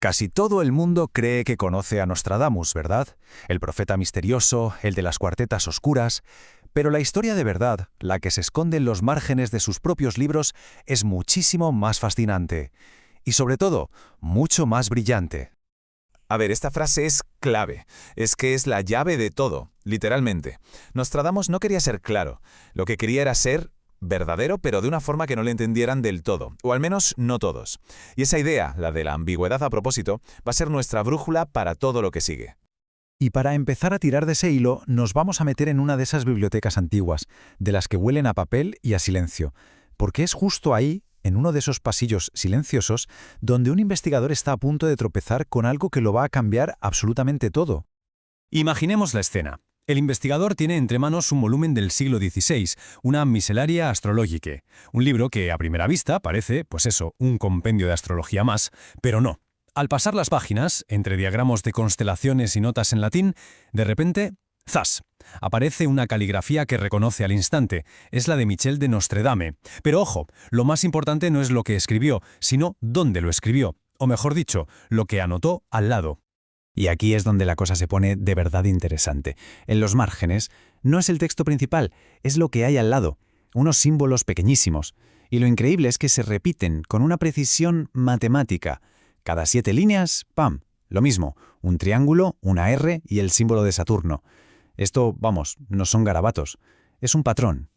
Casi todo el mundo cree que conoce a Nostradamus, ¿verdad? El profeta misterioso, el de las cuartetas oscuras. Pero la historia de verdad, la que se esconde en los márgenes de sus propios libros, es muchísimo más fascinante. Y sobre todo, mucho más brillante. A ver, esta frase es clave. Es que es la llave de todo, literalmente. Nostradamus no quería ser claro. Lo que quería era ser verdadero, pero de una forma que no le entendieran del todo, o al menos no todos. Y esa idea, la de la ambigüedad a propósito, va a ser nuestra brújula para todo lo que sigue. Y para empezar a tirar de ese hilo, nos vamos a meter en una de esas bibliotecas antiguas, de las que huelen a papel y a silencio, porque es justo ahí, en uno de esos pasillos silenciosos, donde un investigador está a punto de tropezar con algo que lo va a cambiar absolutamente todo. Imaginemos la escena. El investigador tiene entre manos un volumen del siglo XVI, una Miscellanea Astrologicae, un libro que a primera vista parece, pues eso, un compendio de astrología más, pero no. Al pasar las páginas, entre diagramos de constelaciones y notas en latín, de repente, ¡zas!, aparece una caligrafía que reconoce al instante. Es la de Michel de Nostredame. Pero ojo, lo más importante no es lo que escribió, sino dónde lo escribió, o mejor dicho, lo que anotó al lado. Y aquí es donde la cosa se pone de verdad interesante. En los márgenes, no es el texto principal, es lo que hay al lado, unos símbolos pequeñísimos. Y lo increíble es que se repiten con una precisión matemática. Cada 7 líneas, ¡pam!, lo mismo, un triángulo, una R y el símbolo de Saturno. Esto, vamos, no son garabatos, es un patrón.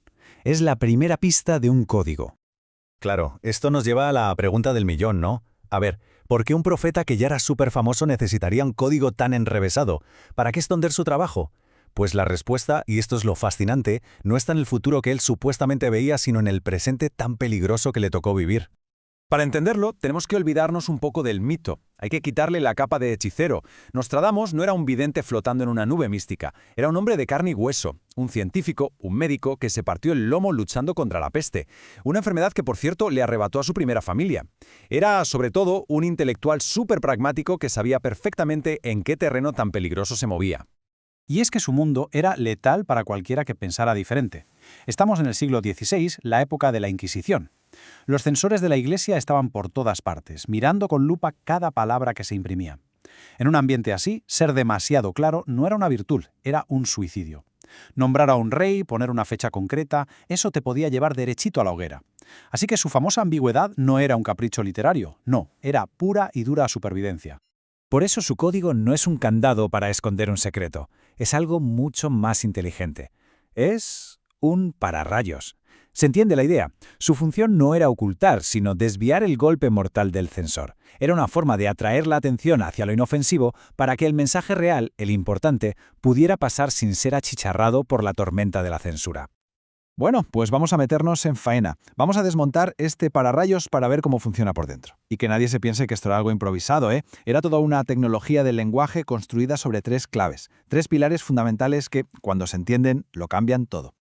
Es la primera pista de un código. Claro, esto nos lleva a la pregunta del millón, ¿no? A ver, ¿por qué un profeta que ya era súper famoso necesitaría un código tan enrevesado? ¿Para qué esconder su trabajo? Pues la respuesta, y esto es lo fascinante, no está en el futuro que él supuestamente veía, sino en el presente tan peligroso que le tocó vivir. Para entenderlo, tenemos que olvidarnos un poco del mito. Hay que quitarle la capa de hechicero. Nostradamus no era un vidente flotando en una nube mística. Era un hombre de carne y hueso, un científico, un médico que se partió el lomo luchando contra la peste. Una enfermedad que, por cierto, le arrebató a su primera familia. Era, sobre todo, un intelectual súper pragmático que sabía perfectamente en qué terreno tan peligroso se movía. Y es que su mundo era letal para cualquiera que pensara diferente. Estamos en el siglo XVI, la época de la Inquisición. Los censores de la Iglesia estaban por todas partes, mirando con lupa cada palabra que se imprimía. En un ambiente así, ser demasiado claro no era una virtud, era un suicidio. Nombrar a un rey, poner una fecha concreta, eso te podía llevar derechito a la hoguera. Así que su famosa ambigüedad no era un capricho literario, no, era pura y dura supervivencia. Por eso su código no es un candado para esconder un secreto, es algo mucho más inteligente. Es un pararrayos. ¿Se entiende la idea? Su función no era ocultar, sino desviar el golpe mortal del censor. Era una forma de atraer la atención hacia lo inofensivo para que el mensaje real, el importante, pudiera pasar sin ser achicharrado por la tormenta de la censura. Bueno, pues vamos a meternos en faena. Vamos a desmontar este pararrayos para ver cómo funciona por dentro. Y que nadie se piense que esto era algo improvisado, ¿eh? Era toda una tecnología del lenguaje construida sobre 3 claves, 3 pilares fundamentales que, cuando se entienden, lo cambian todo.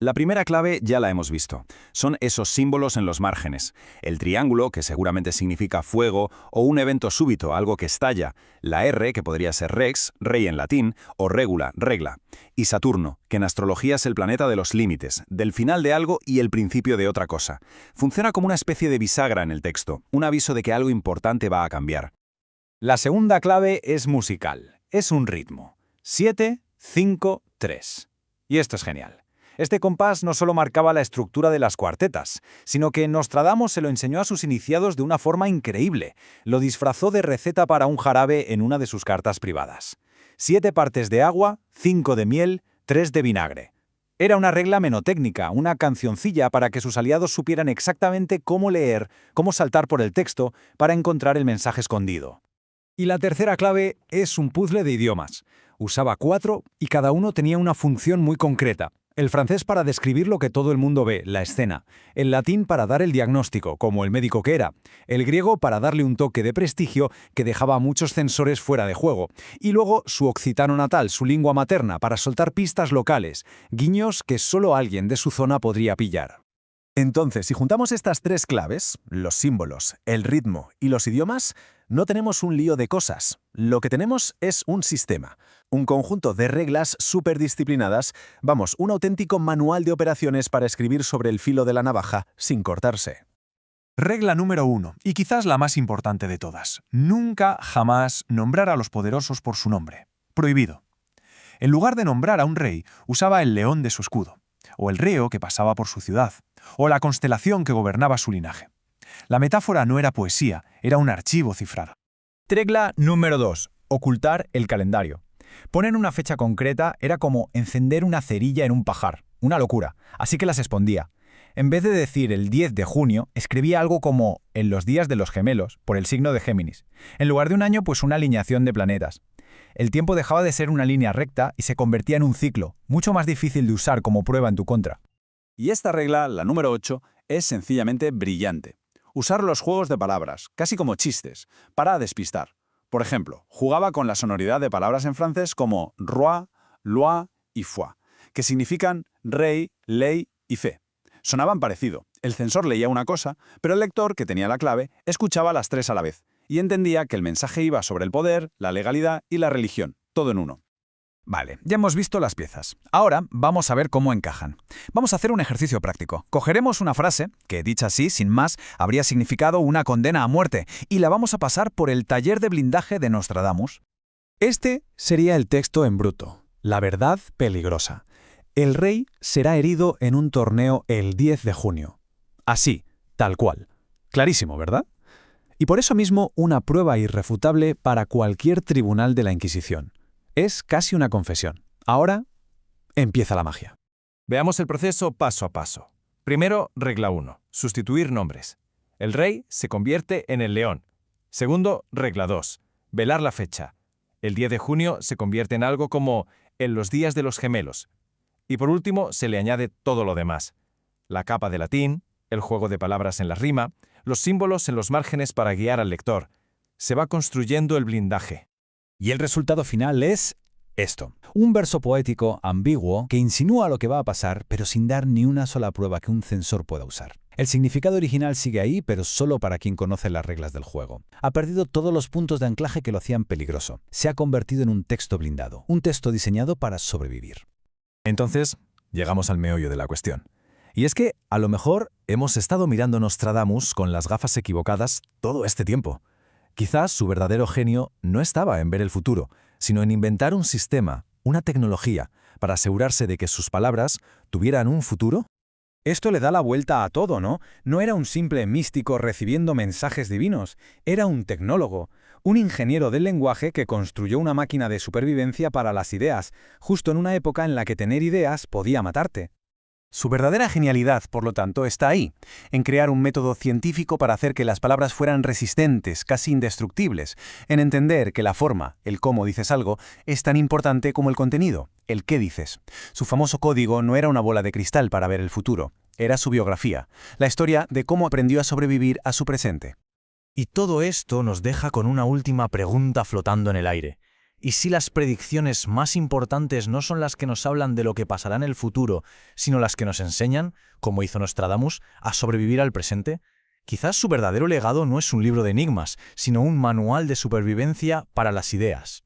La primera clave ya la hemos visto. Son esos símbolos en los márgenes. El triángulo, que seguramente significa fuego, o un evento súbito, algo que estalla. La R, que podría ser rex, rey en latín, o regula, regla. Y Saturno, que en astrología es el planeta de los límites, del final de algo y el principio de otra cosa. Funciona como una especie de bisagra en el texto, un aviso de que algo importante va a cambiar. La segunda clave es musical. Es un ritmo. 7, 5, 3. Y esto es genial. Este compás no solo marcaba la estructura de las cuartetas, sino que Nostradamus se lo enseñó a sus iniciados de una forma increíble. Lo disfrazó de receta para un jarabe en una de sus cartas privadas. 7 partes de agua, 5 de miel, 3 de vinagre. Era una regla menotécnica, una cancioncilla para que sus aliados supieran exactamente cómo leer, cómo saltar por el texto para encontrar el mensaje escondido. Y la tercera clave es un puzzle de idiomas. Usaba 4 y cada uno tenía una función muy concreta. El francés para describir lo que todo el mundo ve, la escena. El latín para dar el diagnóstico, como el médico que era. El griego para darle un toque de prestigio que dejaba a muchos censores fuera de juego. Y luego su occitano natal, su lengua materna, para soltar pistas locales, guiños que solo alguien de su zona podría pillar. Entonces, si juntamos estas 3 claves, los símbolos, el ritmo y los idiomas, no tenemos un lío de cosas. Lo que tenemos es un sistema, un conjunto de reglas superdisciplinadas, vamos, un auténtico manual de operaciones para escribir sobre el filo de la navaja sin cortarse. Regla número 1, y quizás la más importante de todas. Nunca, jamás nombrar a los poderosos por su nombre. Prohibido. En lugar de nombrar a un rey, usaba el león de su escudo, o el río que pasaba por su ciudad, o la constelación que gobernaba su linaje. La metáfora no era poesía, era un archivo cifrado. Regla número 2. Ocultar el calendario. Poner una fecha concreta era como encender una cerilla en un pajar. Una locura. Así que las escondía. En vez de decir el 10 de junio, escribía algo como en los días de los gemelos, por el signo de Géminis. En lugar de un año, pues una alineación de planetas. El tiempo dejaba de ser una línea recta y se convertía en un ciclo, mucho más difícil de usar como prueba en tu contra. Y esta regla, la número 8, es sencillamente brillante. Usar los juegos de palabras, casi como chistes, para despistar. Por ejemplo, jugaba con la sonoridad de palabras en francés como roi, loi y foi, que significan rey, ley y fe. Sonaban parecido. El censor leía una cosa, pero el lector, que tenía la clave, escuchaba las tres a la vez y entendía que el mensaje iba sobre el poder, la legalidad y la religión, todo en uno. Vale, ya hemos visto las piezas. Ahora vamos a ver cómo encajan. Vamos a hacer un ejercicio práctico. Cogeremos una frase, que dicha así, sin más, habría significado una condena a muerte, y la vamos a pasar por el taller de blindaje de Nostradamus. Este sería el texto en bruto. La verdad peligrosa. El rey será herido en un torneo el 10 de junio. Así, tal cual. Clarísimo, ¿verdad? Y por eso mismo una prueba irrefutable para cualquier tribunal de la Inquisición. Es casi una confesión. Ahora empieza la magia. Veamos el proceso paso a paso. Primero, regla 1. Sustituir nombres. El rey se convierte en el león. Segundo, regla 2. Velar la fecha. El 10 de junio se convierte en algo como en los días de los gemelos. Y por último, se le añade todo lo demás. La capa de latín, el juego de palabras en la rima, los símbolos en los márgenes para guiar al lector. Se va construyendo el blindaje. Y el resultado final es esto. Un verso poético ambiguo que insinúa lo que va a pasar, pero sin dar ni una sola prueba que un censor pueda usar. El significado original sigue ahí, pero solo para quien conoce las reglas del juego. Ha perdido todos los puntos de anclaje que lo hacían peligroso. Se ha convertido en un texto blindado, un texto diseñado para sobrevivir. Entonces, llegamos al meollo de la cuestión. Y es que, a lo mejor, hemos estado mirando Nostradamus con las gafas equivocadas todo este tiempo. Quizás su verdadero genio no estaba en ver el futuro, sino en inventar un sistema, una tecnología, para asegurarse de que sus palabras tuvieran un futuro. Esto le da la vuelta a todo, ¿no? No era un simple místico recibiendo mensajes divinos, era un tecnólogo, un ingeniero del lenguaje que construyó una máquina de supervivencia para las ideas, justo en una época en la que tener ideas podía matarte. Su verdadera genialidad, por lo tanto, está ahí, en crear un método científico para hacer que las palabras fueran resistentes, casi indestructibles, en entender que la forma, el cómo dices algo, es tan importante como el contenido, el qué dices. Su famoso código no era una bola de cristal para ver el futuro, era su biografía, la historia de cómo aprendió a sobrevivir a su presente. Y todo esto nos deja con una última pregunta flotando en el aire. ¿Y si las predicciones más importantes no son las que nos hablan de lo que pasará en el futuro, sino las que nos enseñan, como hizo Nostradamus, a sobrevivir al presente? Quizás su verdadero legado no es un libro de enigmas, sino un manual de supervivencia para las ideas.